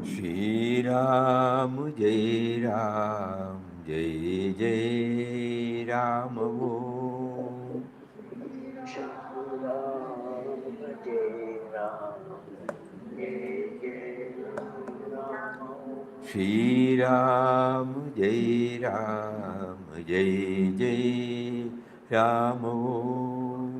Shri Ram Jai Ram Jai Jai Ram Om. Shri Ram Jai Ram Jai Jai Ram Om.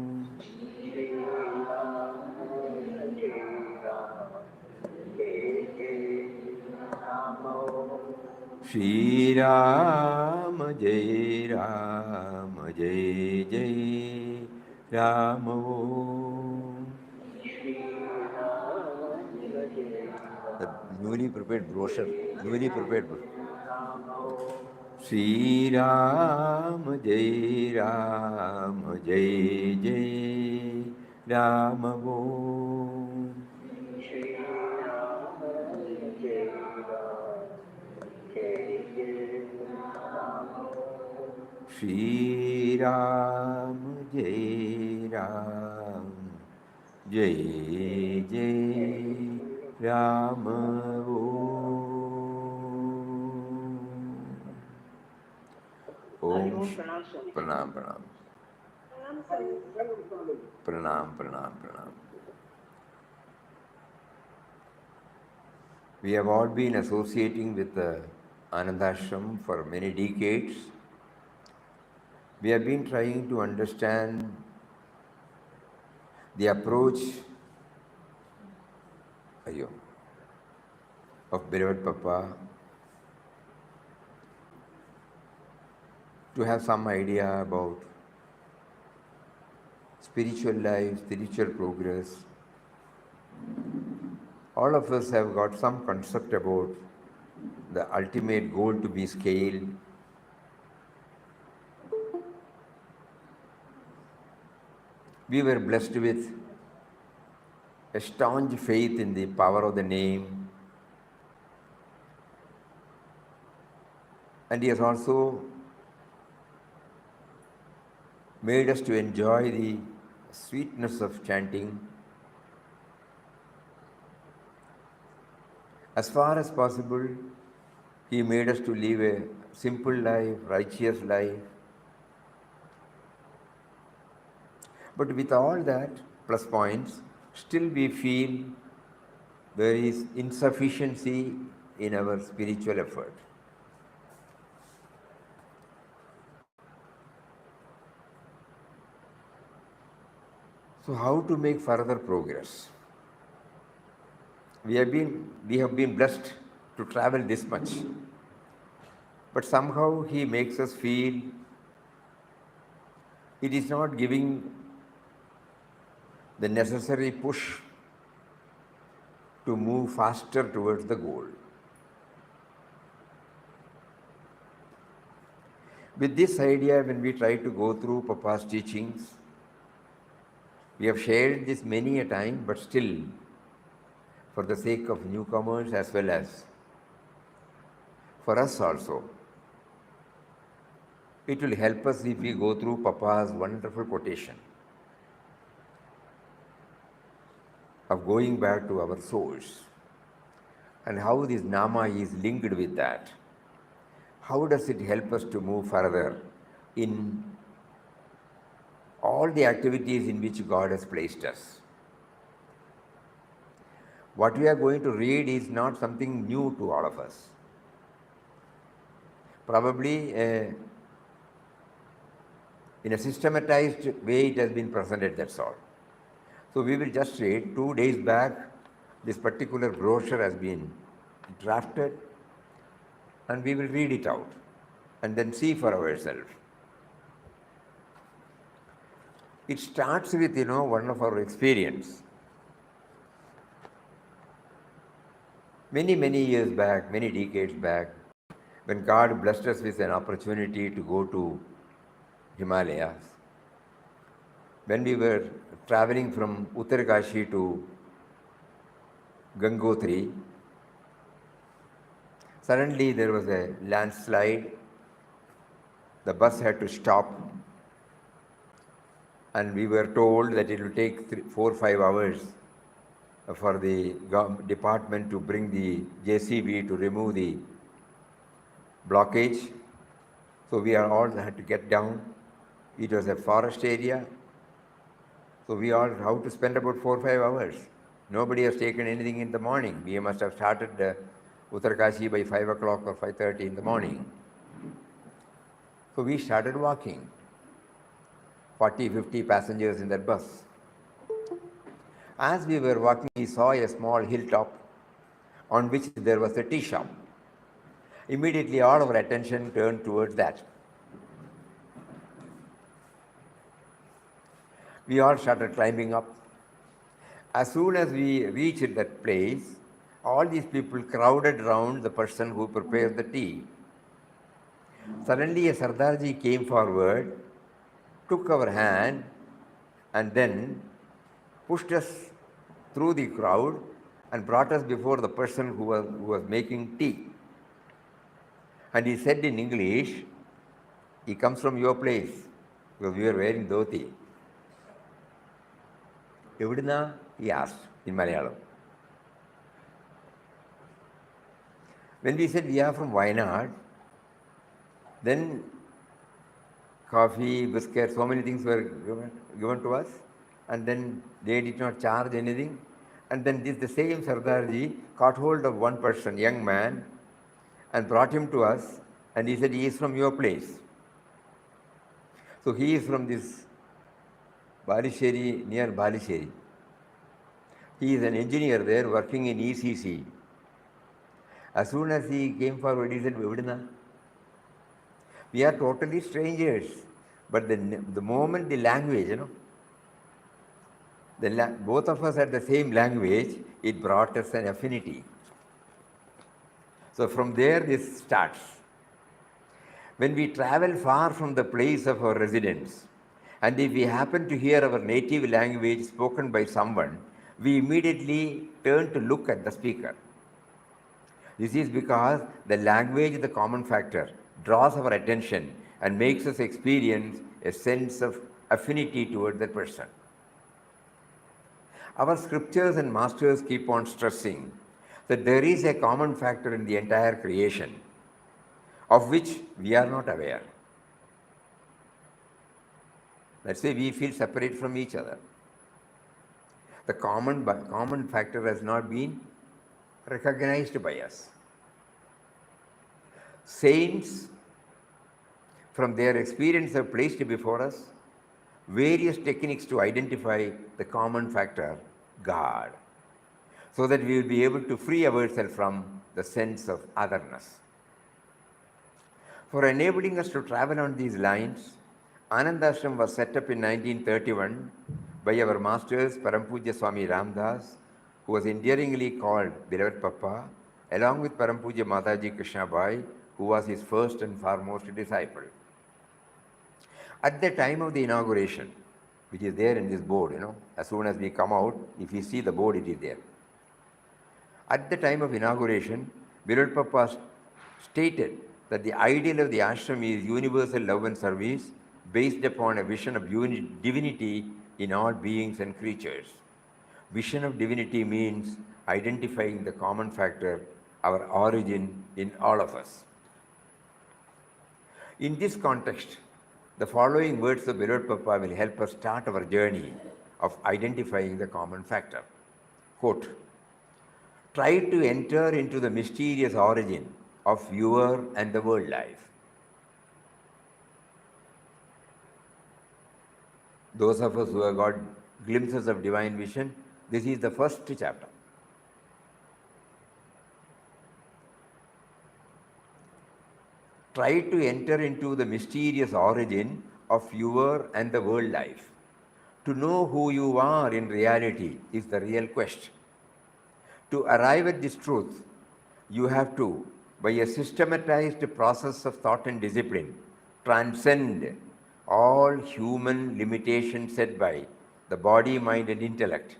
Shri Ram Jai Ram Jai Jai Ram Om. The newly prepared brochure, newly prepared brochure. Shri Ram Jai Ram Jai Jai Ram Om. Shri Ram Jai Ram Jai Jai Ram Om. Pranam, pranam. Pranam, pranam, pranam. We have all been associating with the Anandashram for many decades. We have been trying to understand the approach of beloved Papa to have some idea about spiritual life, spiritual progress. All of us have got some concept about the ultimate goal to be scaled. We were blessed with a staunch faith in the power of the name, and he has also made us to enjoy the sweetness of chanting. As far as possible, he made us to live a simple life, righteous life. But with all that plus points, still we feel there is insufficiency in our spiritual effort. So how to make further progress? We have been blessed to travel this much, but somehow he makes us feel it is not giving the necessary push to move faster towards the goal. With this idea, when we try to go through Papa's teachings, we have shared this many a time, but still for the sake of newcomers as well as for us also. It will help us if we go through Papa's wonderful quotation of going back to our source and how this Nama is linked with that. How does it help us to move further in all the activities in which God has placed us? What we are going to read is not something new to all of us. Probably in a systematized way it has been presented, that's all. So we will just read. 2 days back, this particular brochure has been drafted, and we will read it out and then see for ourselves. It starts with, one of our experience. Many, many years back, many decades back, when God blessed us with an opportunity to go to Himalayas, when we were traveling from Uttarkashi to Gangotri, suddenly there was a landslide. The bus had to stop, and we were told that it will take 4 or 5 hours for the department to bring the JCB to remove the blockage. So we all had to get down. It was a forest area. So we all had to spend about 4 or 5 hours. Nobody has taken anything in the morning. We must have started Uttarkashi by 5 o'clock or 5:30 in the morning. So we started walking. 40, 50 passengers in that bus. As we were walking, we saw a small hilltop on which there was a tea shop. Immediately all our attention turned towards that. We all started climbing up. As soon as we reached that place, all these people crowded around the person who prepared the tea. Suddenly a Sardarji came forward, took our hand, and then pushed us through the crowd and brought us before the person who was making tea. And he said in English, he comes from your place, because we were wearing dhoti. Evidna? He asked in Malayalam. When we said we are from Wayanad, then coffee, biscuits, so many things were given to us, and then they did not charge anything. And then the same Sardarji caught hold of one person, young man, and brought him to us, and he said, he is from your place. So he is from this Balisheri, near Balisheri. He is an engineer there working in ECC. As soon as he came forward, he said, Evidna? We are totally strangers. But the moment the language, both of us had the same language, it brought us an affinity. So from there this starts. When we travel far from the place of our residence, and if we happen to hear our native language spoken by someone, we immediately turn to look at the speaker. This is because the language, the common factor, draws our attention and makes us experience a sense of affinity toward that person. Our scriptures and masters keep on stressing that there is a common factor in the entire creation of which we are not aware. Let's say we feel separate from each other. The common factor has not been recognized by us. Saints, from their experience, have placed before us various techniques to identify the common factor, God, so that we will be able to free ourselves from the sense of otherness. For enabling us to travel on these lines, Anandashram was set up in 1931 by our masters Parampuja Swami Ramdas, who was endearingly called Beloved Papa, along with Parampuja Mataji Krishnabai, who was his first and foremost disciple. At the time of the inauguration, which is there in this board, as soon as we come out, if you see the board, it is there. At the time of inauguration, Birul Papa stated that the ideal of the ashram is universal love and service based upon a vision of divinity in all beings and creatures. Vision of divinity means identifying the common factor, our origin in all of us. In this context, the following words of Birul Papa will help us start our journey of identifying the common factor. Quote, try to enter into the mysterious origin of your and the world life. Those of us who have got glimpses of divine vision, this is the first chapter. Try to enter into the mysterious origin of your and the world life. To know who you are in reality is the real quest. To arrive at this truth, you have to, by a systematized process of thought and discipline, transcend all human limitations set by the body, mind, and intellect,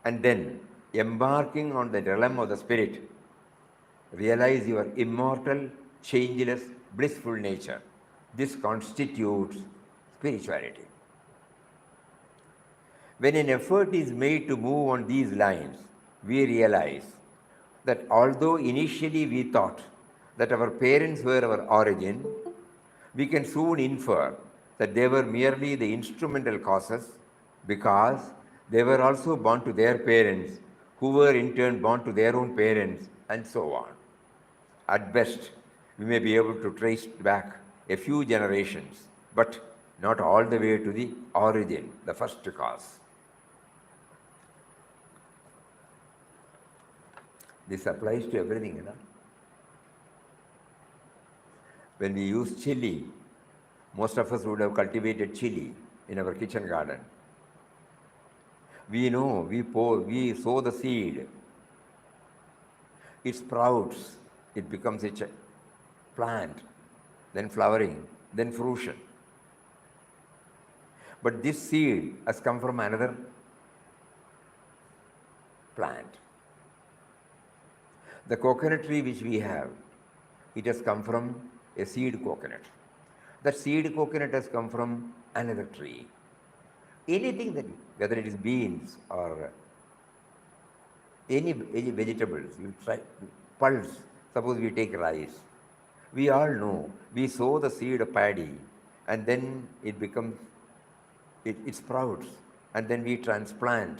and then, embarking on the realm of the spirit, realize your immortal, changeless, blissful nature. This constitutes spirituality. When an effort is made to move on these lines, we realize that although initially we thought that our parents were our origin, we can soon infer that they were merely the instrumental causes because they were also born to their parents, who were in turn born to their own parents, and so on. At best, we may be able to trace back a few generations, but not all the way to the origin, the first cause. This applies to everything, you know. When we use chili, most of us would have cultivated chili in our kitchen garden. We know, we sow the seed. It sprouts, it becomes a plant, then flowering, then fruition. But this seed has come from another plant. The coconut tree which we have, it has come from a seed coconut. That seed coconut has come from another tree. Anything that, whether it is beans or any vegetables, you try, pulse, suppose we take rice. We all know, we sow the seed of paddy and then it becomes, it sprouts, and then we transplant,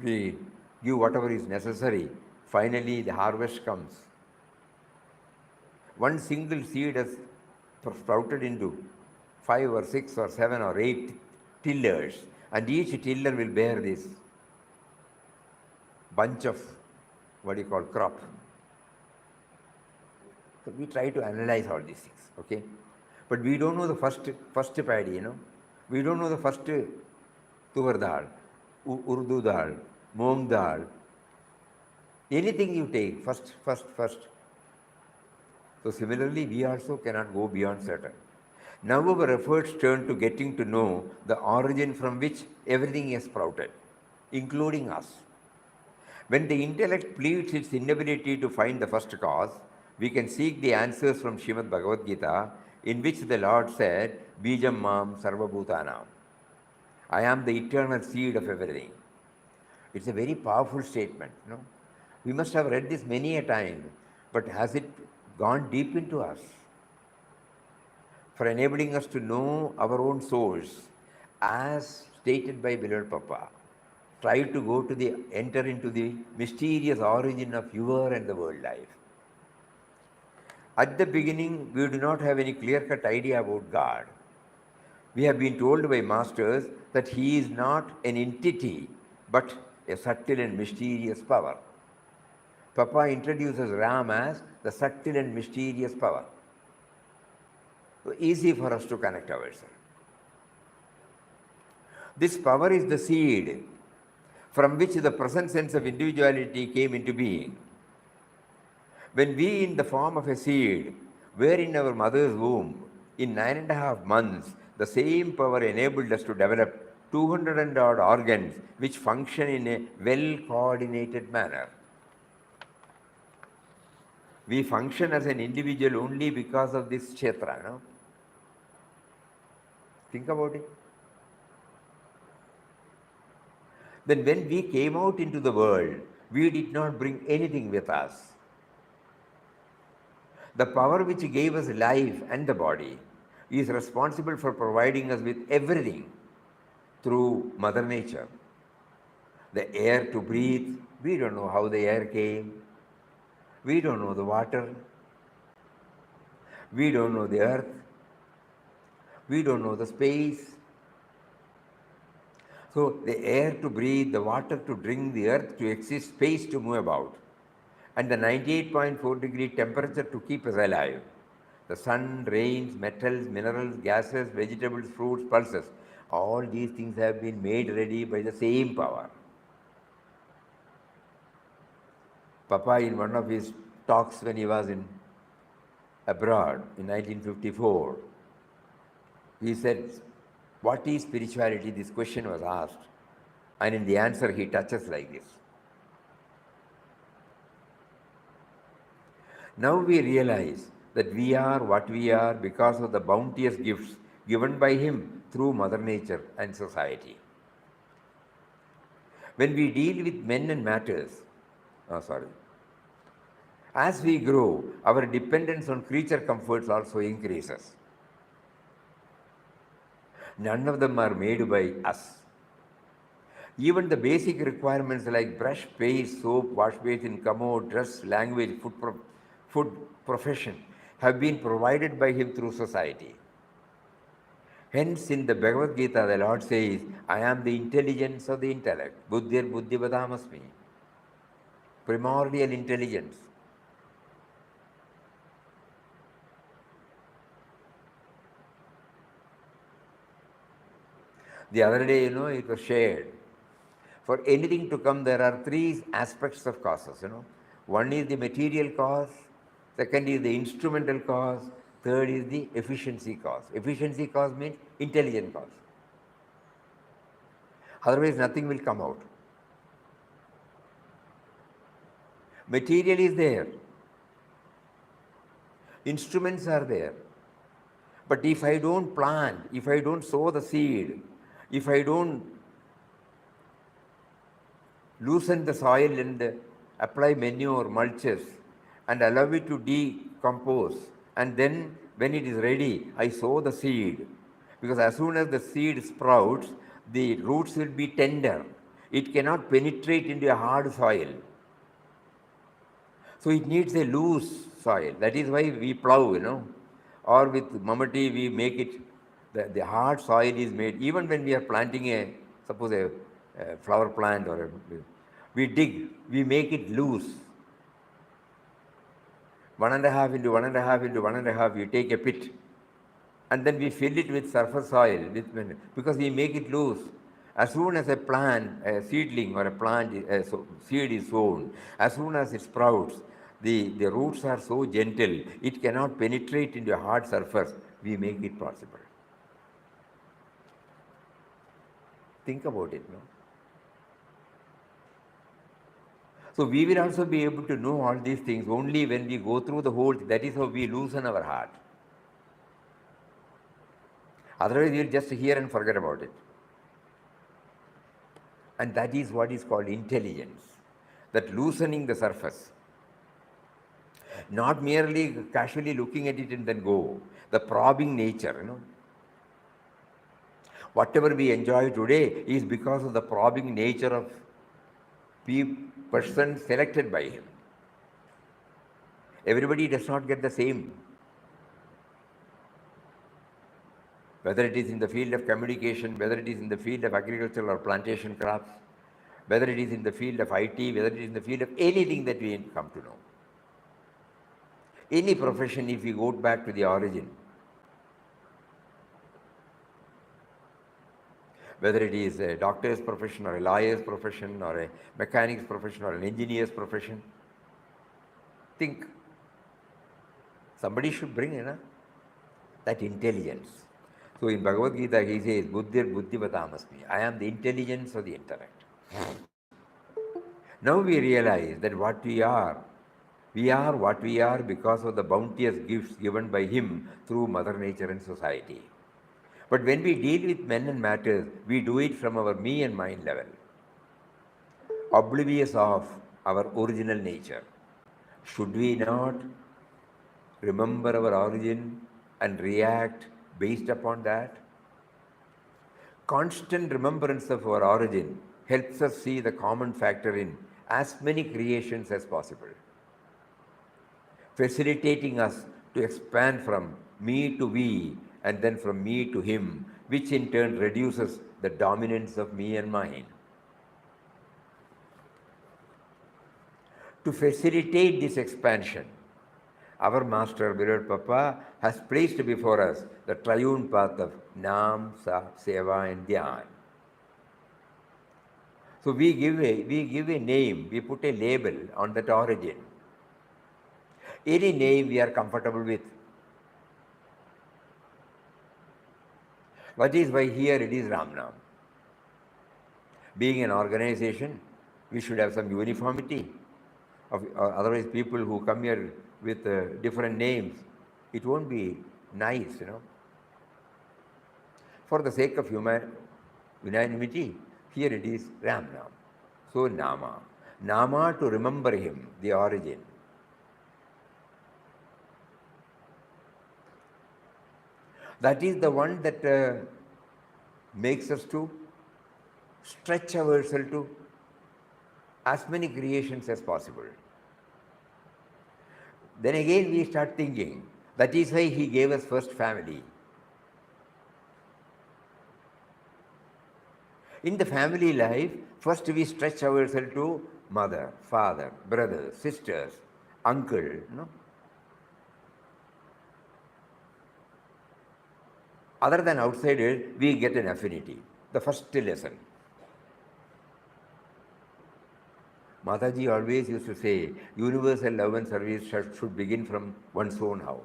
we give whatever is necessary. Finally, the harvest comes. One single seed has sprouted into 5 or 6 or 7 or 8 tillers, and each tiller will bear this bunch of what you call crop. So we try to analyze all these things, okay? But we don't know the first paddy, you know. We don't know the first tur dal, urdu dal, moong dal. Anything you take, first. So similarly, we also cannot go beyond certain. Now our efforts turn to getting to know the origin from which everything is sprouted, including us. When the intellect pleads its inability to find the first cause, we can seek the answers from Srimad Bhagavad Gita, in which the Lord said, Bijam Mam Sarva Bhutanam. I am the eternal seed of everything. It's a very powerful statement, you know. We must have read this many a time, but has it gone deep into us? For enabling us to know our own source, as stated by Birul Papa, try to enter into the mysterious origin of your and the world life. At the beginning, we do not have any clear-cut idea about God. We have been told by masters that He is not an entity, but a subtle and mysterious power. Papa introduces Ram as the subtle and mysterious power. So easy for us to connect ourselves. This power is the seed from which the present sense of individuality came into being. When we, in the form of a seed, were in our mother's womb, in 9.5 months, the same power enabled us to develop 200 and odd organs which function in a well-coordinated manner. We function as an individual only because of this kshetra, no? Think about it. Then when we came out into the world, we did not bring anything with us. The power which gave us life and the body is responsible for providing us with everything through Mother Nature. The air to breathe, we don't know how the air came. We don't know the water. We don't know the earth. We don't know the space. So the air to breathe, the water to drink, the earth to exist, space to move about, and the 98.4-degree temperature to keep us alive. The sun, rains, metals, minerals, gases, vegetables, fruits, pulses, all these things have been made ready by the same power. Papa, in one of his talks when he was in abroad in 1954, he said, "What is spirituality?" This question was asked. And in the answer, he touches like this. Now we realize that we are what we are because of the bounteous gifts given by him through Mother Nature and society. When we deal with men and matters, as we grow, our dependence on creature comforts also increases. None of them are made by us. Even the basic requirements like brush, paste, soap, wash basin, commode, dress, language, food, profession have been provided by him through society. Hence, in the Bhagavad Gita, the Lord says, I am the intelligence of the intellect. Buddhir buddhivadamasmi. Primordial intelligence. The other day, it was shared. For anything to come, there are three aspects of causes, One is the material cause, second is the instrumental cause, third is the efficiency cause. Efficiency cause means intelligent cause. Otherwise, nothing will come out. Material is there. Instruments are there. But if I don't plant, if I don't sow the seed, if I don't loosen the soil and apply manure, mulches, and allow it to decompose, and then when it is ready, I sow the seed. Because as soon as the seed sprouts, the roots will be tender. It cannot penetrate into a hard soil. So it needs a loose soil. That is why we plow, or with mamati we make it, the hard soil is made. Even when we are planting suppose a flower plant we dig, we make it loose. 1.5 into 1.5 into 1.5, you take a pit, and then we fill it with surface soil, because we make it loose. As soon as a plant, a seedling or a plant, seed is sown, as soon as it sprouts, the roots are so gentle, it cannot penetrate into a hard surface. We make it possible. Think about it, no? So we will also be able to know all these things only when we go through the whole. That is how we loosen our heart. Otherwise, we will just hear and forget about it. And that is what is called intelligence. That loosening the surface. Not merely casually looking at it and then go. The probing nature, Whatever we enjoy today is because of the probing nature of person selected by him. Everybody does not get the same. Whether it is in the field of communication, whether it is in the field of agriculture or plantation crops, whether it is in the field of IT, whether it is in the field of anything that we come to know. Any profession, if we go back to the origin, whether it is a doctor's profession or a lawyer's profession or a mechanic's profession or an engineer's profession, think. Somebody should bring that intelligence. So in Bhagavad Gita he says, Buddhir buddhivadamasmi. I am the intelligence of the intellect. Now we realize that what we are We are what we are because of the bounteous gifts given by Him through Mother Nature and society. But when we deal with men and matters, we do it from our me and mind level, oblivious of our original nature. Should we not remember our origin and react based upon that? Constant remembrance of our origin helps us see the common factor in as many creations as possible, facilitating us to expand from me to we and then from me to him, which in turn reduces the dominance of me and mine. To facilitate this expansion, our Master, beloved Papa, has placed before us the triune path of Nam, Sa, Seva and Dhyan. So we give a name, we put a label on that origin. Any name we are comfortable with. That is why here it is Ramnam. Being an organization, we should have some uniformity. Otherwise, people who come here with different names, it won't be nice, For the sake of unanimity, here it is Ramnam. So Nama. Nama to remember him, the origin. That is the one that makes us to stretch ourselves to as many creations as possible. Then again we start thinking, that is why he gave us first family. In the family life, first we stretch ourselves to mother, father, brothers, sisters, uncle, Other than outsiders, we get an affinity. The first lesson. Mataji always used to say, universal love and service should begin from one's own house.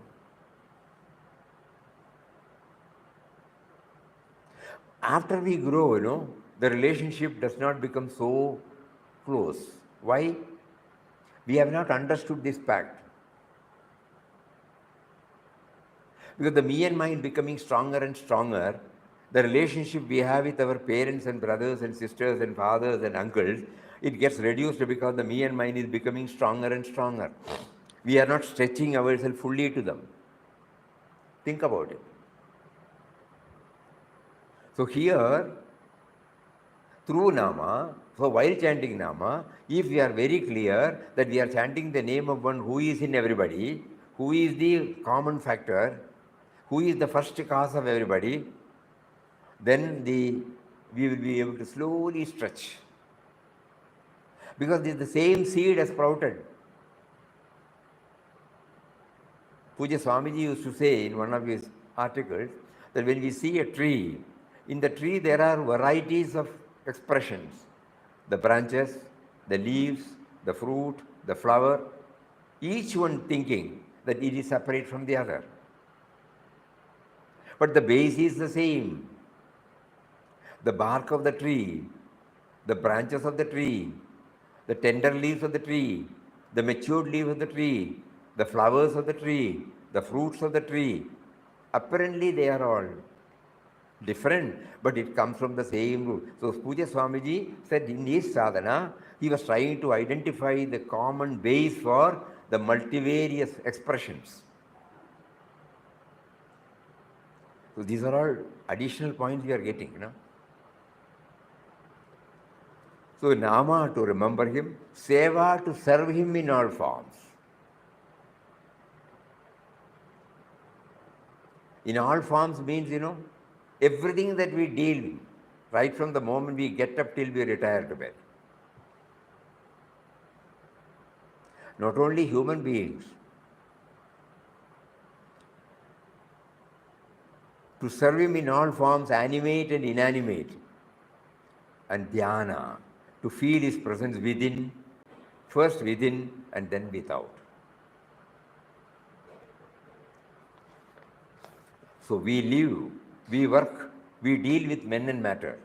After we grow, the relationship does not become so close. Why? We have not understood this fact. Because the me and mind becoming stronger and stronger, the relationship we have with our parents and brothers and sisters and fathers and uncles, it gets reduced because the me and mind is becoming stronger and stronger. We are not stretching ourselves fully to them. Think about it. So here, through Nama, so while chanting Nama, if we are very clear that we are chanting the name of one who is in everybody, who is the common factor, who is the first cause of everybody, then we will be able to slowly stretch. Because the same seed has sprouted. Puja Swamiji used to say in one of his articles that when we see a tree, in the tree there are varieties of expressions. The branches, the leaves, the fruit, the flower, each one thinking that it is separate from the other. But the base is the same. The bark of the tree, the branches of the tree, the tender leaves of the tree, the matured leaves of the tree, the flowers of the tree, the fruits of the tree, apparently they are all different, but it comes from the same root. So Puja Swamiji said in his sadhana, he was trying to identify the common base for the multivarious expressions. So these are all additional points we are getting, So Nama to remember him, Seva to serve him in all forms. In all forms means, everything that we deal with, right from the moment we get up till we retire to bed. Not only human beings, to serve him in all forms, animate and inanimate, and dhyana, to feel his presence within, first within and then without. So we live, we work, we deal with men and matter.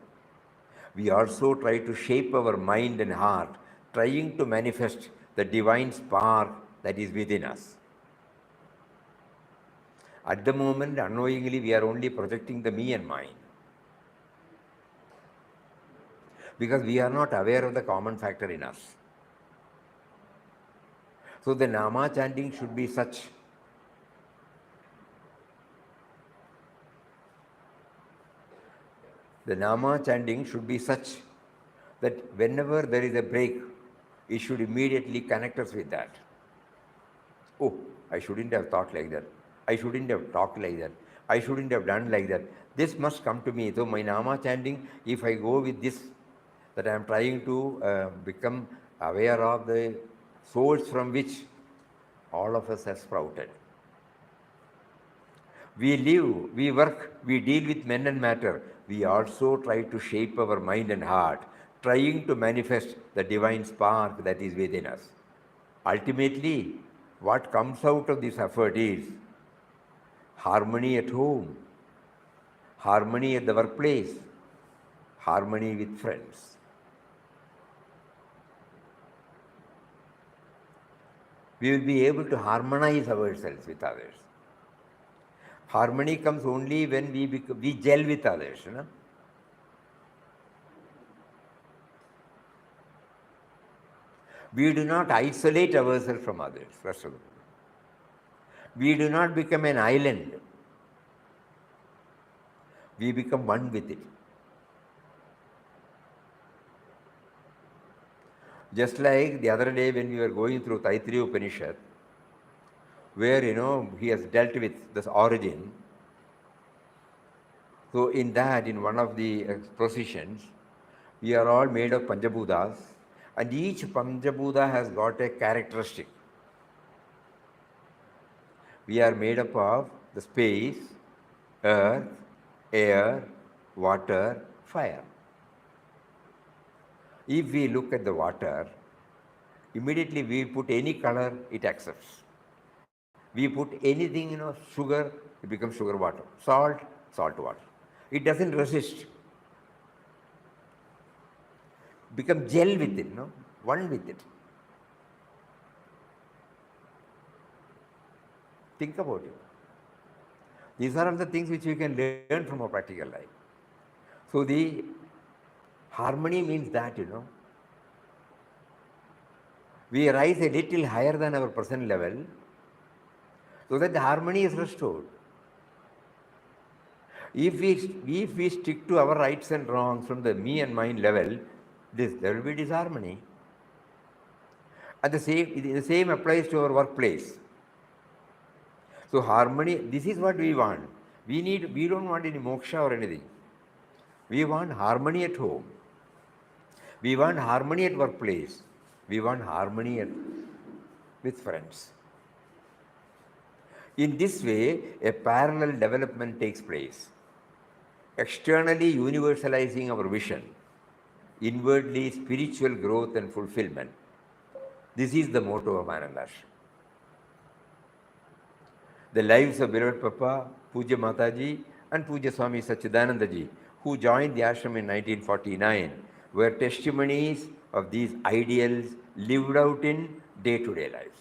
We also try to shape our mind and heart, trying to manifest the divine spark that is within us. At the moment, unknowingly, we are only projecting the me and mine. Because we are not aware of the common factor in us. So the Nama chanting should be such. The Nama chanting should be such that whenever there is a break, it should immediately connect us with that. Oh, I shouldn't have thought like that. I shouldn't have talked like that. I shouldn't have done like that. This must come to me. So my Nama chanting, if I go with this, that I am trying to become aware of the source from which all of us have sprouted. We live, we work, we deal with men and matter. We also try to shape our mind and heart, trying to manifest the divine spark that is within us. Ultimately, what comes out of this effort is harmony at home, harmony at the workplace, harmony with friends. We will be able to harmonize ourselves with others. Harmony comes only when we gel with others. You know? We do not isolate ourselves from others, first of all. We do not become an island. We become one with it. Just like the other day when we were going through Taittiriya Upanishad, where he has dealt with this origin. So in that, in one of the expositions, we are all made of Panchabhutas, and each Panchabhuta has got a characteristic. We are made up of the space, earth, air, water, fire. If we look at the water, immediately we put any color, it accepts. We put anything, sugar, it becomes sugar water. Salt, salt water. It doesn't resist. Become gel with it, one with it. Think about it. These are all the things which we can learn from our practical life. So the harmony means that, we rise a little higher than our present level so that the harmony is restored. If we stick to our rights and wrongs from the me and mine level, there will be disharmony. And the same applies to our workplace. So harmony, this is what we want. We don't want any moksha or anything. We want harmony at home. We want harmony at workplace. We want harmony with friends. In this way, a parallel development takes place. Externally universalizing our vision, inwardly spiritual growth and fulfillment. This is the motto of Anandashram. The lives of beloved Papa, Puja Mataji and Puja Swami Sachidanandaji, who joined the ashram in 1949, were testimonies of these ideals lived out in day-to-day lives.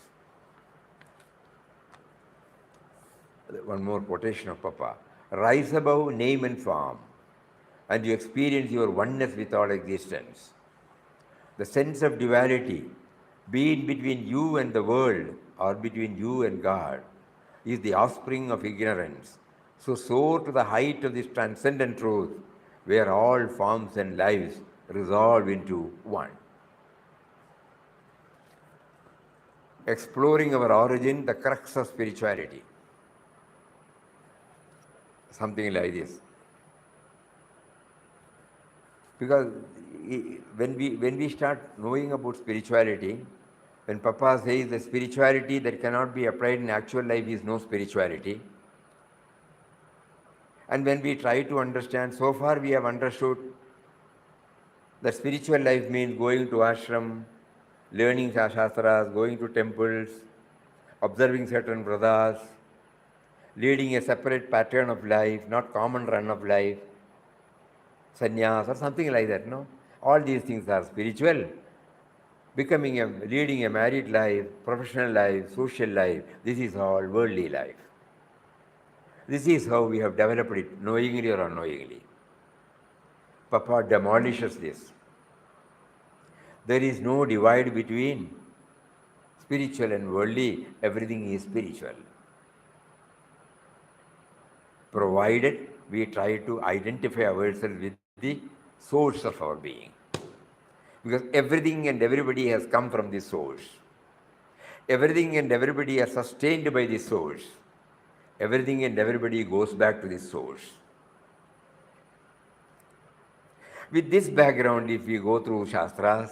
One more quotation of Papa. Rise above name and form, and you experience your oneness with all existence. The sense of duality, be it between you and the world or between you and God, is the offspring of ignorance. So soar to the height of this transcendent truth, where all forms and lives resolve into one. Exploring our origin, the crux of spirituality. Something like this. Because when we start knowing about spirituality, when Papa says the spirituality that cannot be applied in actual life is no spirituality. And when we try to understand, so far we have understood that spiritual life means going to ashram, learning shastras, going to temples, observing certain vratas, leading a separate pattern of life, not common run of life, sannyas or something like that, no? All these things are spiritual. leading a married life, professional life, social life. This is all worldly life. This is how we have developed it, knowingly or unknowingly. Papa demolishes this. There is no divide between spiritual and worldly. Everything is spiritual. Provided we try to identify ourselves with the source of our being. Because everything and everybody has come from the source. Everything and everybody are sustained by the source. Everything and everybody goes back to the source. With this background, if we go through Shastras,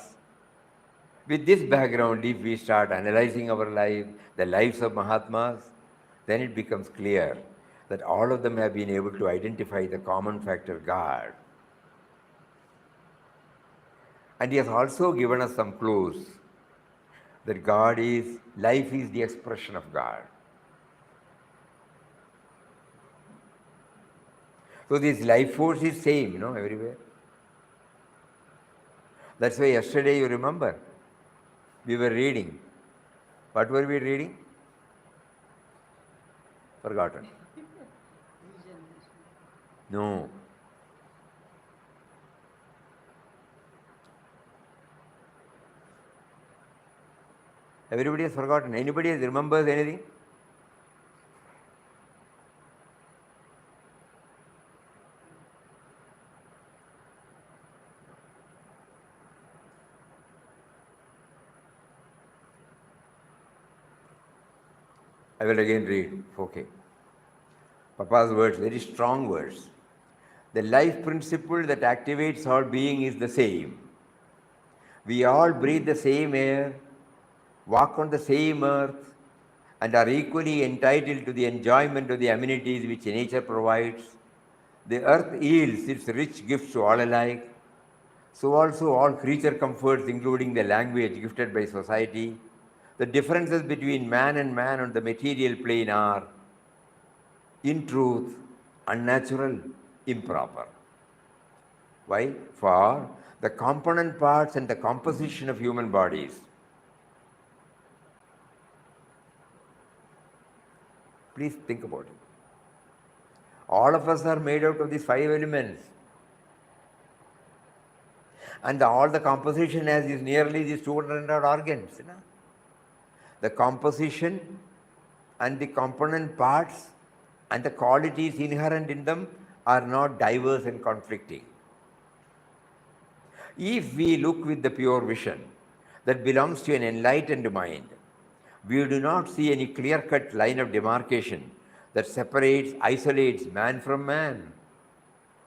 with this background, if we start analyzing our life, the lives of Mahatmas, then it becomes clear that all of them have been able to identify the common factor, God. And he has also given us some clues that life is the expression of God. So this life force is same, everywhere. That's why yesterday, you remember, we were reading. What were we reading? Forgotten. No. Everybody has forgotten. Anybody remembers anything? I will again read. Okay. Papa's words, very strong words. The life principle that activates our being is the same. We all breathe the same air, walk on the same earth, and are equally entitled to the enjoyment of the amenities which nature provides. The earth yields its rich gifts to all alike. So also all creature comforts, including the language gifted by society. The differences between man and man on the material plane are, in truth, unnatural, improper. Why? For the component parts and the composition of human bodies. Please think about it. All of us are made out of these 5 elements. And all the composition has is nearly these 200 organs. The composition and the component parts and the qualities inherent in them are not diverse and conflicting. If we look with the pure vision that belongs to an enlightened mind, we do not see any clear-cut line of demarcation that isolates man from man,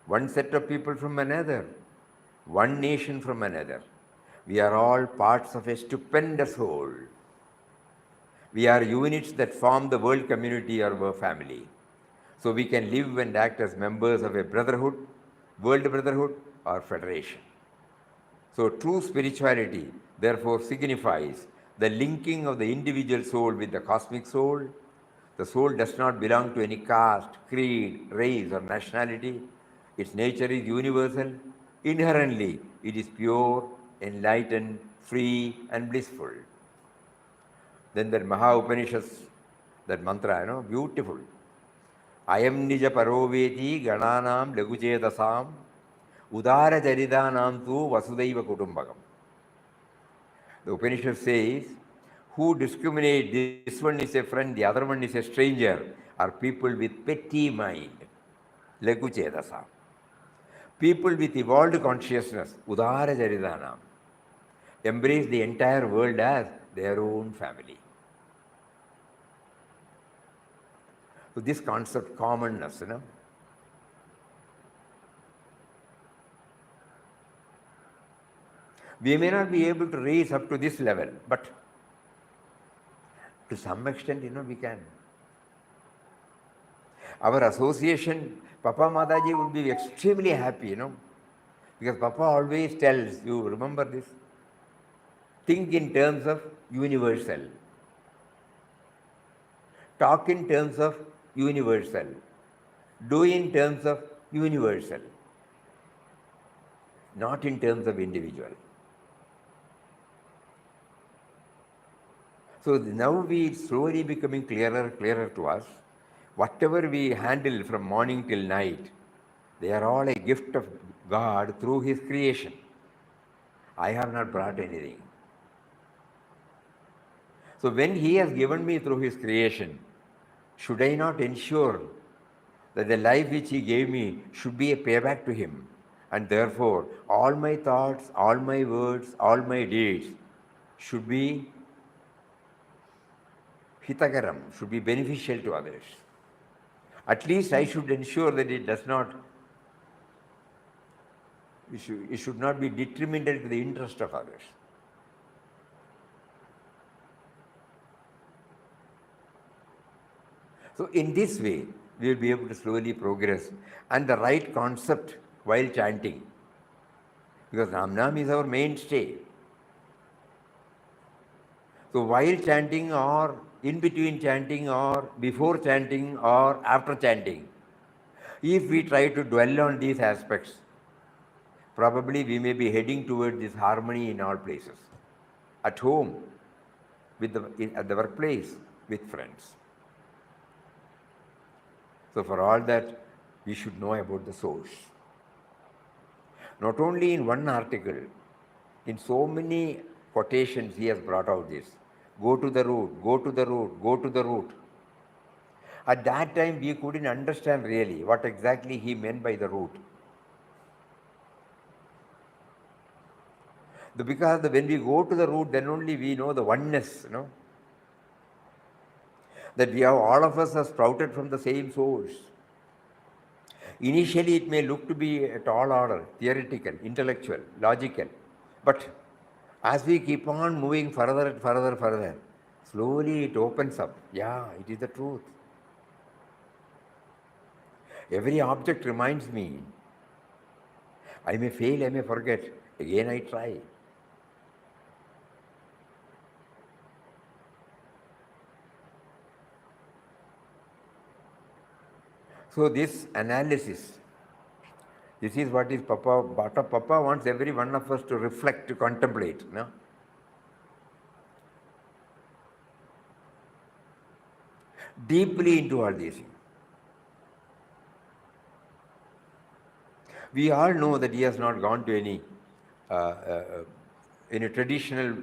one set of people from another, one nation from another. We are all parts of a stupendous whole. We are units that form the world community or our family. So we can live and act as members of a brotherhood, world brotherhood, or federation. So true spirituality therefore signifies the linking of the individual soul with the cosmic soul. The soul does not belong to any caste, creed, race, or nationality. Its nature is universal. Inherently, it is pure, enlightened, free, and blissful. Then that Maha Upanishads, that mantra, beautiful. Ayam nija paroveti gananam laguchedasam udara jaridanam tu vasudaiva kutumbagam. The Upanishad says, who discriminate this one is a friend, the other one is a stranger, are people with petty mind, laguchedasam. People with evolved consciousness, udara jaridanam, embrace the entire world as their own family. So this concept, commonness, we may not be able to raise up to this level, but to some extent, we can. Our association, Papa Mataji would be extremely happy, because Papa always tells you, remember this, think in terms of universal. Talk in terms of universal. Do in terms of universal. Not in terms of individual. So now we slowly becoming clearer to us. Whatever we handle from morning till night, they are all a gift of God through His creation. I have not brought anything. So when He has given me through His creation, should I not ensure that the life which He gave me should be a payback to Him? And therefore, all my thoughts, all my words, all my deeds should be hitakaram, should be beneficial to others. At least I should ensure that it should not be detrimental to the interest of others. So in this way, we will be able to slowly progress. And the right concept while chanting, because Ram Nam is our mainstay. So while chanting or in between chanting or before chanting or after chanting, if we try to dwell on these aspects, probably we may be heading towards this harmony in all places. At home, at the workplace, with friends. So for all that, we should know about the source. Not only in one article, in so many quotations he has brought out this. Go to the root, go to the root, go to the root. At that time, we couldn't understand really what exactly he meant by the root. Because when we go to the root, then only we know the oneness, that we have, all of us are sprouted from the same source. Initially, it may look to be a tall order, theoretical, intellectual, logical. But as we keep on moving further and further, slowly it opens up. Yeah, it is the truth. Every object reminds me. I may fail, I may forget. Again I try. So this analysis, this is what is Papa wants every one of us to reflect, to contemplate. No? Deeply into all these things. We all know that he has not gone to any in a traditional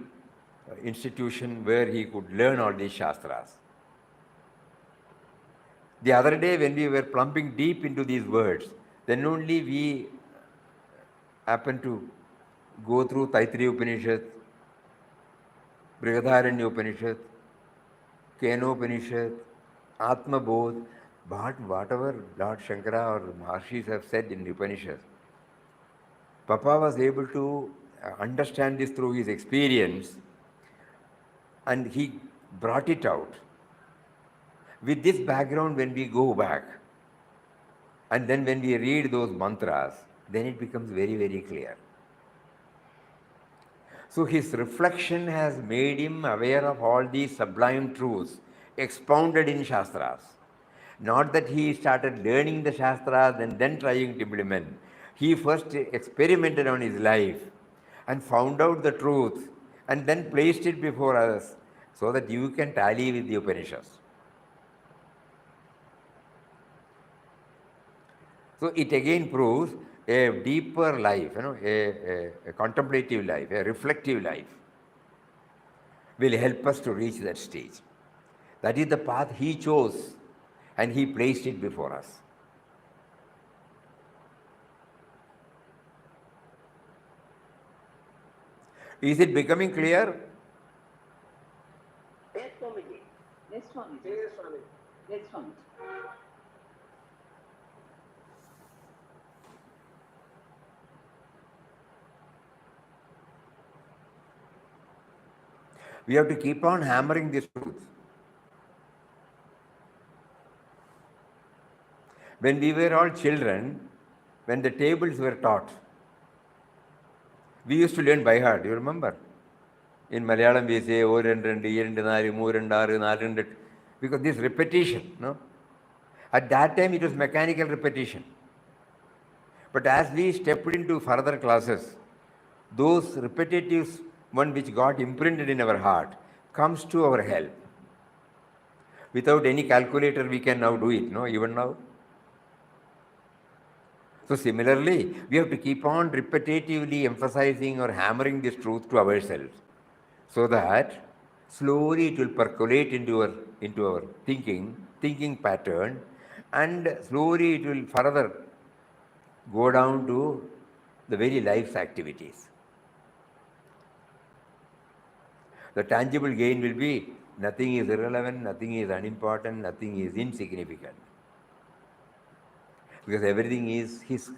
institution where he could learn all these Shastras. The other day when we were plumping deep into these words, then only we happened to go through Taittiriya Upanishad, Brihadaranya Upanishad, Kenopanishad, Atma Bodh, but whatever Lord Shankara or Maharshis have said in the Upanishad, Papa was able to understand this through his experience and he brought it out. With this background, when we go back and then when we read those mantras, then it becomes very, very clear. So his reflection has made him aware of all these sublime truths expounded in Shastras. Not that he started learning the Shastras and then trying to implement. He first experimented on his life and found out the truth and then placed it before us so that you can tally with the Upanishads. So it again proves a deeper life, a contemplative life, a reflective life will help us to reach that stage. That is the path he chose and he placed it before us. Is it becoming clear? Yes, Swamiji. Yes, Swamiji. Yes, Swamiji. Yes, Swamiji. We have to keep on hammering this truth. When we were all children, when the tables were taught, we used to learn by heart. You remember? In Malayalam we say, O rendu, yerendu, nalu, moorendu, aru, nalu, because this repetition, no? At that time it was mechanical repetition. But as we stepped into further classes, those repetitive one which got imprinted in our heart comes to our help. Without any calculator, we can now do it, no, even now. So similarly, we have to keep on repetitively emphasizing or hammering this truth to ourselves, so that slowly it will percolate into our thinking pattern, and slowly it will further go down to the very life's activities. The tangible gain will be nothing is irrelevant, nothing is unimportant, nothing is insignificant. Because everything is His.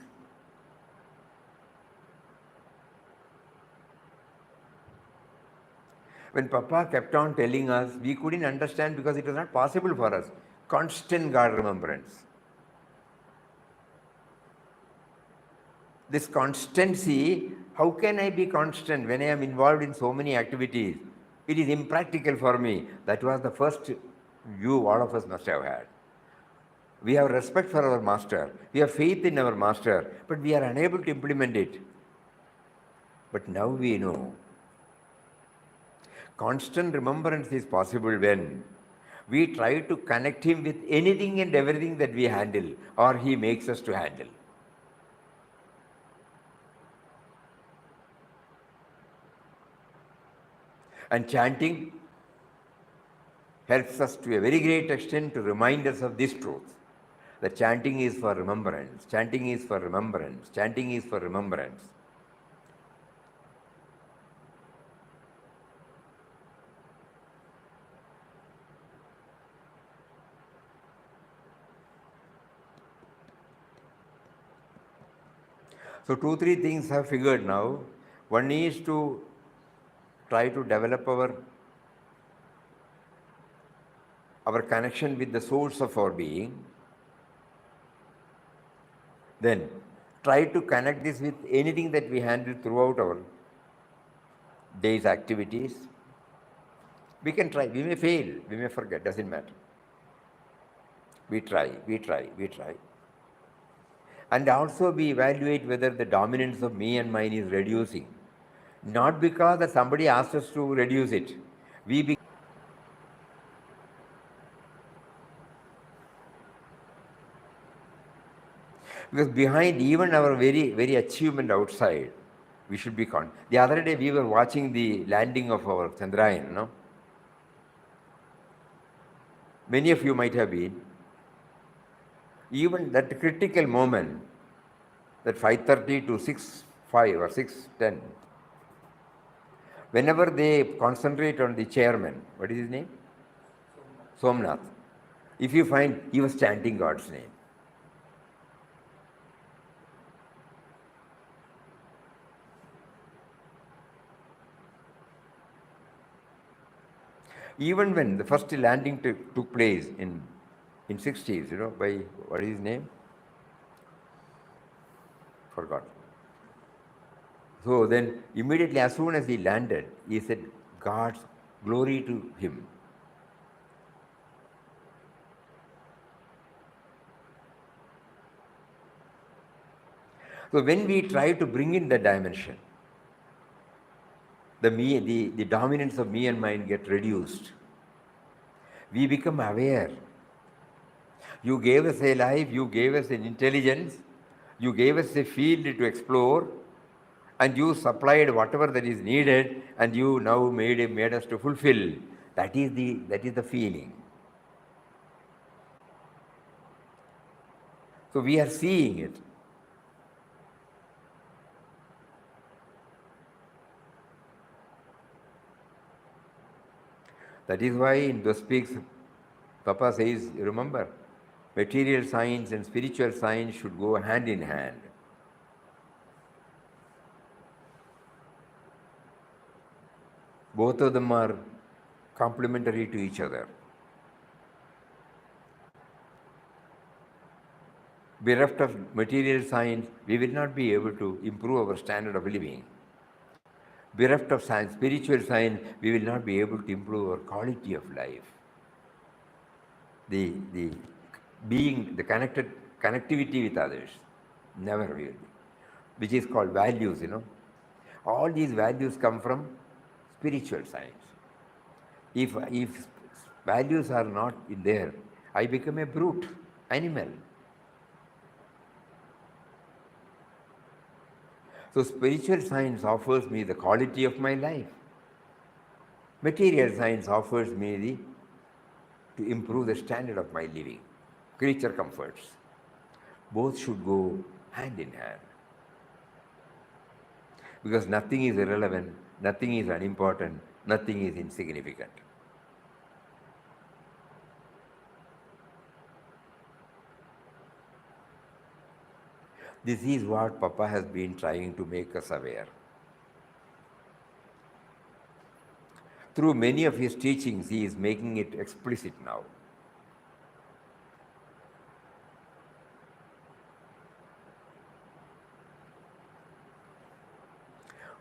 When Papa kept on telling us, we couldn't understand because it was not possible for us. Constant God remembrance. This constancy, how can I be constant when I am involved in so many activities? It is impractical for me. That was the first view all of us must have had. We have respect for our master. We have faith in our master, but we are unable to implement it. But now we know. Constant remembrance is possible when we try to connect him with anything and everything that we handle or he makes us to handle. And chanting helps us to a very great extent to remind us of this truth. That chanting is for remembrance, chanting is for remembrance, chanting is for remembrance. So 2-3 things have figured now. One is to try to develop our connection with the source of our being. Then try to connect this with anything that we handle throughout our day's activities. We can try, we may fail, we may forget, doesn't matter. We try. And also we evaluate whether the dominance of me and mine is reducing. Not because that somebody asked us to reduce it. Because behind even our very achievement outside, we should be con. The other day we were watching the landing of our Chandrayaan, no? Many of you might have been. Even that critical moment, that 5:30 to 6:05 or 6:10, whenever they concentrate on the chairman, what is his name? Somnath. If you find, he was chanting God's name. Even when the first landing took place in 60s, by, what is his name? Forgot. So then immediately as soon as he landed, he said, God's glory to him. So when we try to bring in that dimension, the dominance of me and mine get reduced. We become aware. You gave us a life, you gave us an intelligence, you gave us a field to explore, and you supplied whatever that is needed, and you now made us to fulfill. That is the feeling. So we are seeing it. That is why in the speaks, Papa says, remember, material science and spiritual science should go hand in hand. Both of them are complementary to each other. Bereft of material science, we will not be able to improve our standard of living. Bereft of science, spiritual science, we will not be able to improve our quality of life. The being, the connectivity with others, never will be, which is called values, All these values come from spiritual science. If values are not in there, I become a brute, animal. So spiritual science offers me the quality of my life. Material science offers me to improve the standard of my living, creature comforts. Both should go hand in hand. Because nothing is irrelevant, nothing is unimportant, nothing is insignificant. This is what Papa has been trying to make us aware. Through many of his teachings, he is making it explicit now.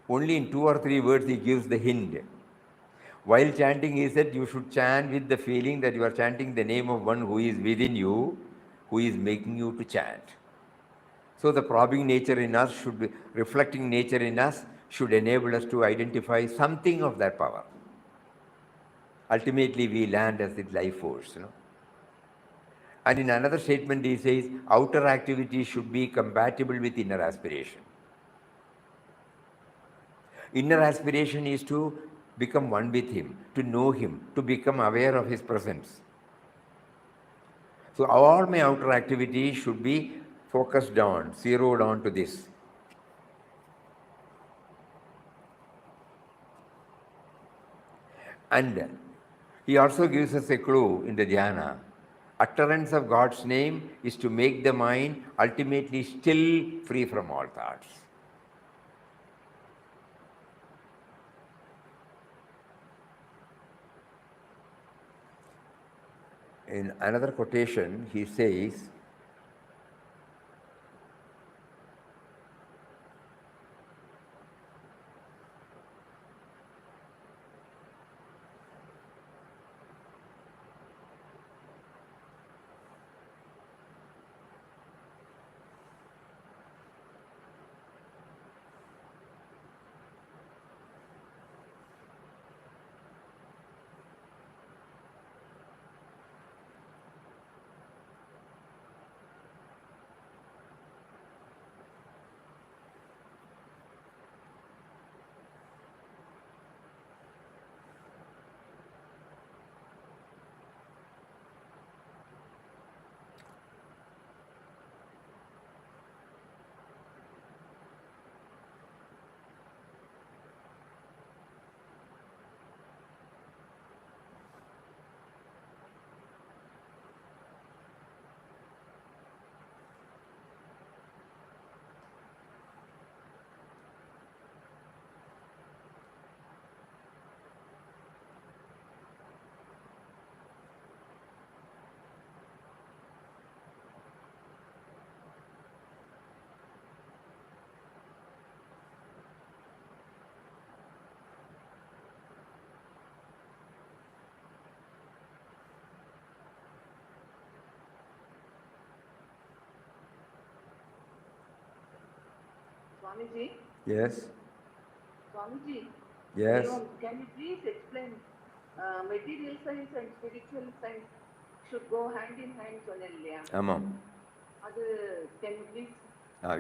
Only in 2 or 3 words he gives the hint. While chanting, he said you should chant with the feeling that you are chanting the name of one who is within you, who is making you to chant. So the probing nature in us reflecting nature in us should enable us to identify something of that power. Ultimately, we land as the life force. And in another statement, he says, outer activity should be compatible with inner aspiration. Inner aspiration is to become one with him, to know him, to become aware of his presence. So all my outer activity should be focused on, zeroed on to this. And he also gives us a clue in the dhyana. Utterance of God's name is to make the mind ultimately still, free from all thoughts. In another quotation, he says, Swamiji, yes, Swamiji, yes, can you please explain material science and spiritual science should go hand in hand சொன்னேன் Amam. அது can you please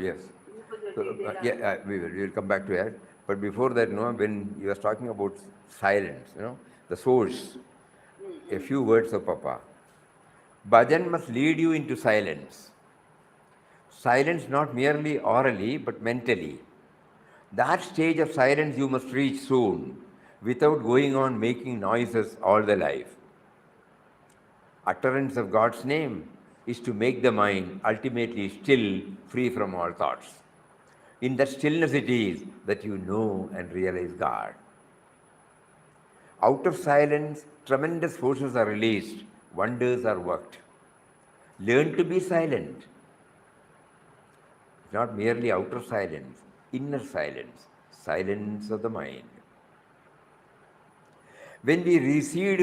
Yes. இன்னும் கொஞ்சம் So, detail we will come back to that. But before that, when you are talking about silence, the source, a few words of Papa. Bhajan must lead you into silence. Silence not merely orally, but mentally. That stage of silence you must reach soon, without going on making noises all the life. Utterance of God's name is to make the mind ultimately still, free from all thoughts. In that stillness it is that you know and realize God. Out of silence, tremendous forces are released, wonders are worked. Learn to be silent. Not merely outer silence, inner silence, silence of the mind. When we recede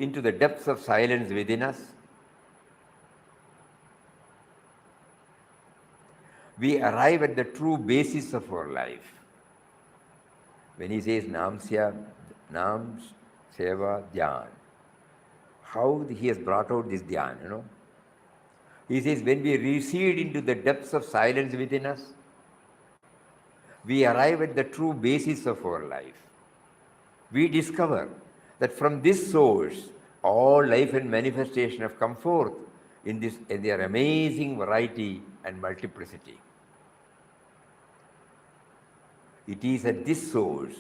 into the depths of silence within us, we arrive at the true basis of our life. When he says Nam Seva, Dhyan. How he has brought out this Dhyan, He says, when we recede into the depths of silence within us, we arrive at the true basis of our life. We discover that from this source, all life and manifestation have come forth in their amazing variety and multiplicity. It is at this source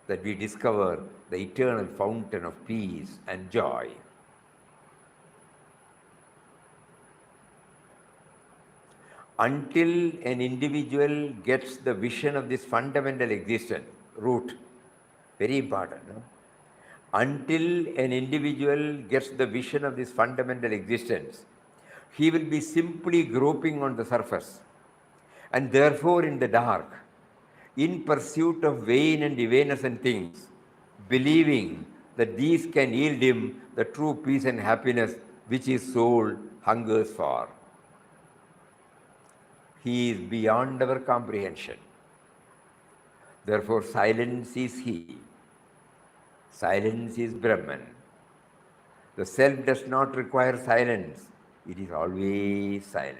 that we discover the eternal fountain of peace and joy. Until an individual gets the vision of this fundamental existence, root, very important, Until an individual gets the vision of this fundamental existence, he will be simply groping on the surface and therefore in the dark, in pursuit of vain and evanescent things, believing that these can yield him the true peace and happiness which his soul hungers for. He is beyond our comprehension. Therefore, silence is he. Silence is Brahman. The self does not require silence. It is always silent.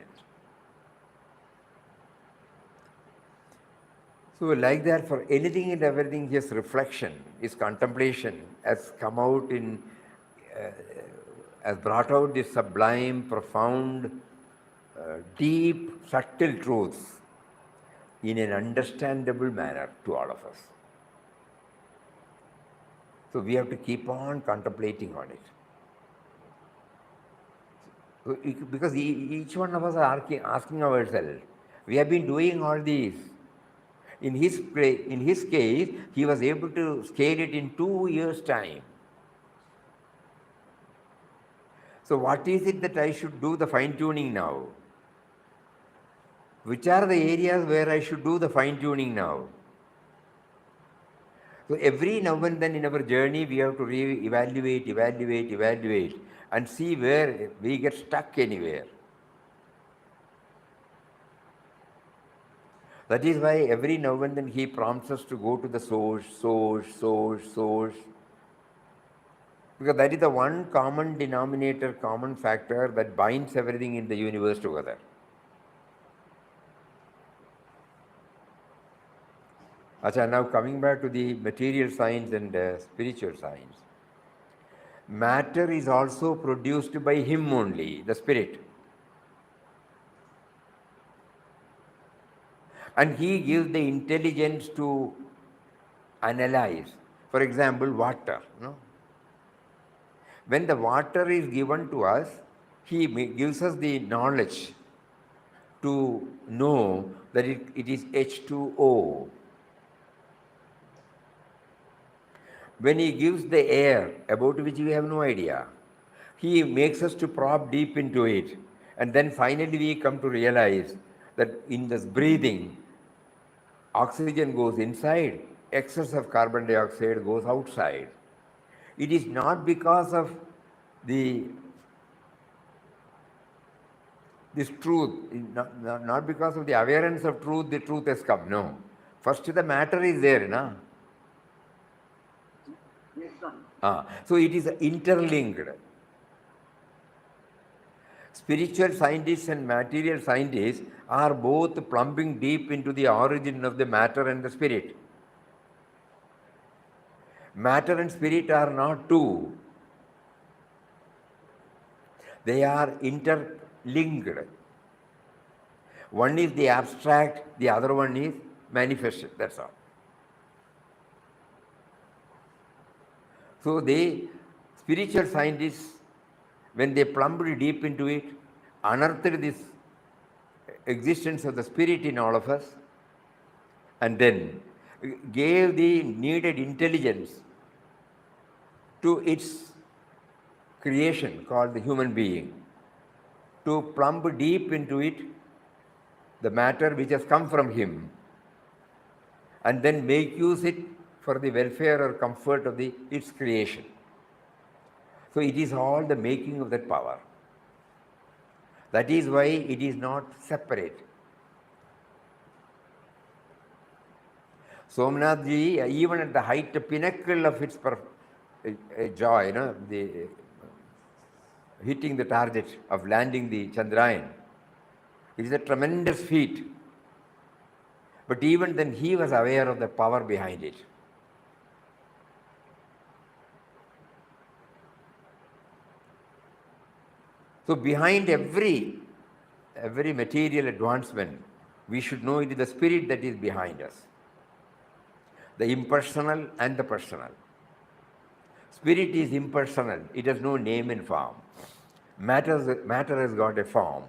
So like that, for anything and everything, his reflection, his contemplation has come out has brought out this sublime, profound, deep, subtle truths in an understandable manner to all of us. So we have to keep on contemplating on it. Because each one of us are asking ourselves, we have been doing all these. In his case, he was able to scale it in 2 years' time. So what is it that I should do the fine-tuning now? Which are the areas where I should do the fine-tuning now? So every now and then in our journey, we have to evaluate, and see where we get stuck anywhere. That is why every now and then he prompts us to go to the source. Because that is the one common denominator, common factor that binds everything in the universe together. Acha, now coming back to the material science and spiritual science. Matter is also produced by him only, the spirit. And he gives the intelligence to analyze. For example, water. When the water is given to us, he gives us the knowledge to know that it is H2O. When he gives the air, about which we have no idea, he makes us to probe deep into it. And then finally we come to realize that in this breathing, oxygen goes inside, excess of carbon dioxide goes outside. It is not because of this truth, not because of the awareness of truth, the truth has come. No. First the matter is there, na? Yes, sir. So it is interlinked. Spiritual scientists and material scientists are both plumbing deep into the origin of the matter and the spirit. Matter and spirit are not two. They are interlinked. One is the abstract, the other one is manifested, that's all. So the spiritual scientists, when they plumbed deep into it, unearthed this existence of the spirit in all of us, and then gave the needed intelligence to its creation called the human being, to plumb deep into it the matter which has come from him, and then make use it for the welfare or comfort of its creation. So it is all the making of that power. That is why it is not separate. Somnath ji, even at the height, pinnacle of its a joy, the hitting the target of landing the Chandrayaan. It is a tremendous feat. But even then, he was aware of the power behind it. So behind every material advancement, we should know it is the spirit that is behind us. The impersonal and the personal. Spirit is impersonal. It has no name and form. Matter has got a form.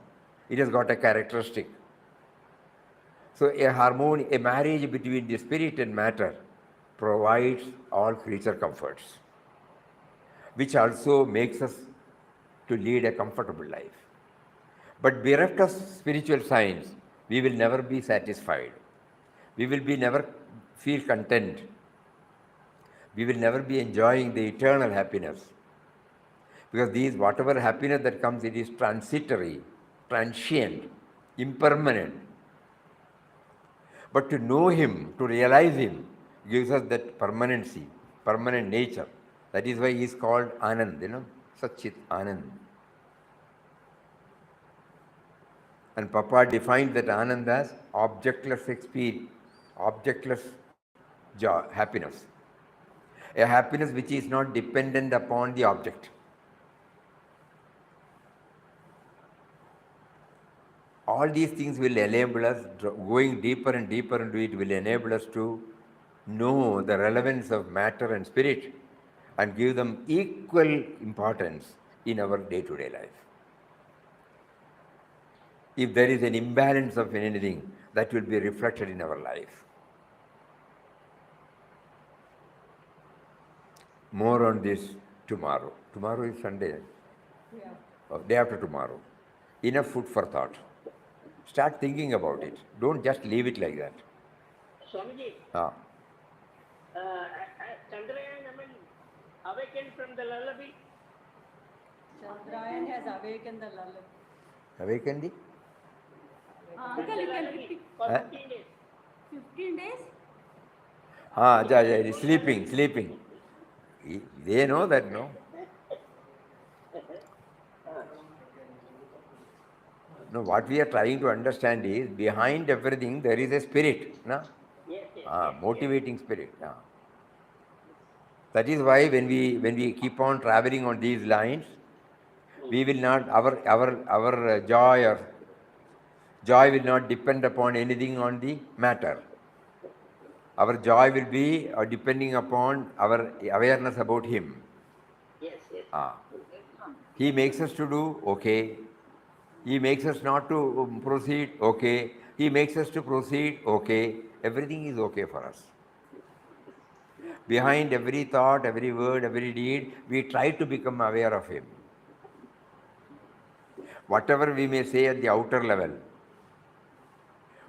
It has got a characteristic. So a marriage between the spirit and matter provides all creature comforts, which also makes us to lead a comfortable life. But bereft of spiritual science, we will never be satisfied. We will never feel content. We will never be enjoying the eternal happiness. Because whatever happiness that comes, it is transitory, transient, impermanent. But to know Him, to realize Him, gives us that permanency, permanent nature. That is why He is called Anand, Satchit Anand. And Papa defined that Anand as objectless experience, objectless joy, happiness. A happiness which is not dependent upon the object. All these things will enable us, going deeper and deeper into it, will enable us to know the relevance of matter and spirit and give them equal importance in our day-to-day life. If there is an imbalance of anything, that will be reflected in our life. More on this tomorrow. Tomorrow is Sunday. Yeah. Or day after tomorrow. Enough food for thought. Start thinking about it. Don't just leave it like that. Swamiji, Chandrayaan awakened from the lullaby. Chandrayaan has awakened the lullaby. Awakened it? Uncle, you can repeat. For 15 days. 15 days? Sleeping. They know that, no? No, what we are trying to understand is, behind everything there is a spirit, no? Yes, motivating spirit. Yeah. That is why when we keep on traveling on these lines, we will not, our joy will not depend upon anything on the matter. Our joy will be depending upon our awareness about Him. Yes. He makes us to do, okay. He makes us not to proceed, okay. He makes us to proceed, okay. Everything is okay for us. Behind every thought, every word, every deed, we try to become aware of Him. Whatever we may say at the outer level,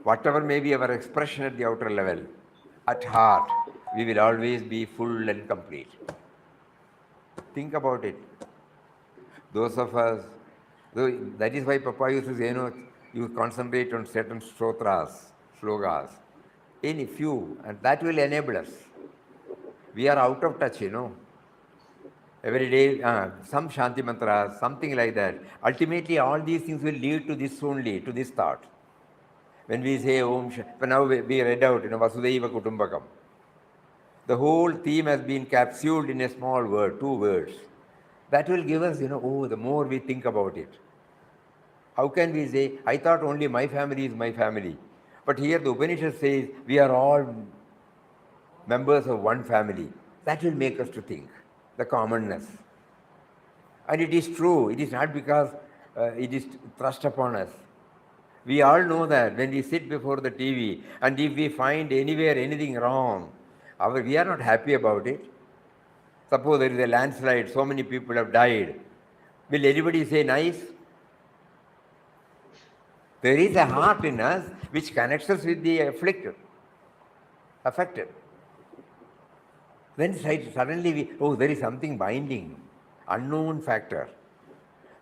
whatever may be our expression at the outer level, at heart, we will always be full and complete. Think about it. Those of us, that is why Papa used to say, you concentrate on certain stotras, slogas, in a few, and that will enable us. We are out of touch, Every day, some Shanti mantras, something like that. Ultimately, all these things will lead to this only, to this thought. When we say Om, now we read out, Vasudhaiva Kutumbakam. The whole theme has been capsuled in a small word, 2 words. That will give us, the more we think about it. How can we say, I thought only my family is my family. But here the Upanishad says, we are all members of one family. That will make us to think, the commonness. And it is true. It is not because it is thrust upon us. We all know that when we sit before the TV and if we find anywhere anything wrong, we are not happy about it. Suppose there is a landslide, so many people have died. Will anybody say nice? There is a heart in us which connects us with the afflicted, affected. Then suddenly there is something binding, unknown factor.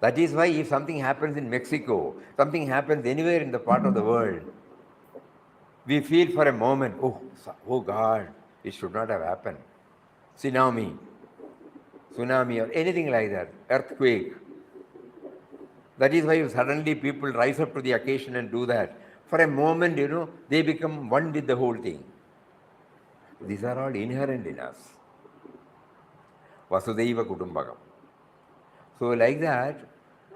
That is why if something happens in Mexico, something happens anywhere in the part of the world, we feel for a moment, oh God, it should not have happened. Tsunami. tsunami or anything like that, earthquake. That is why suddenly people rise up to the occasion and do that. For a moment, they become one with the whole thing. These are all inherent in us. Vasudhaiva Kutumbakam. So like that,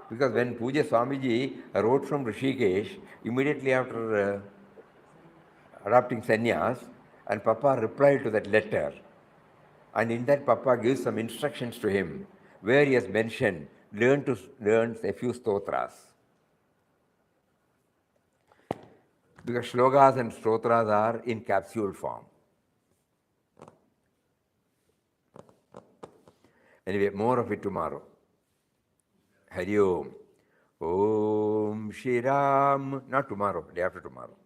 because when Puja Swamiji wrote from Rishikesh, immediately after adopting sannyas, and Papa replied to that letter, and in that Papa gives some instructions to him, where he has mentioned, learn a few stotras. Because shlokas and stotras are in capsule form. Anyway, more of it tomorrow. Hari Om. Om Shri Ram. Not tomorrow, day after tomorrow.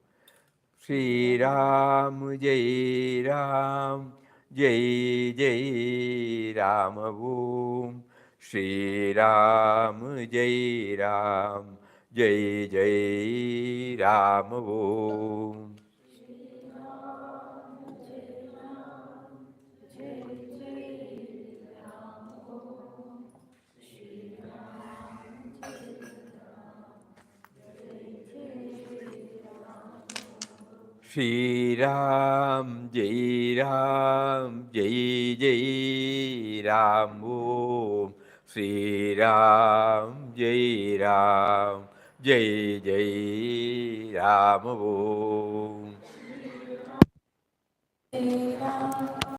Shri Ram Jai Ram. Jai Jai Ram Om. Shri Ram Jai Ram. Jai Jai Ram Om. Shri Ram, Jai Ram, Jai Jai Ram Om. Shri Ram, Jai Ram, Jai Jai Ram Om.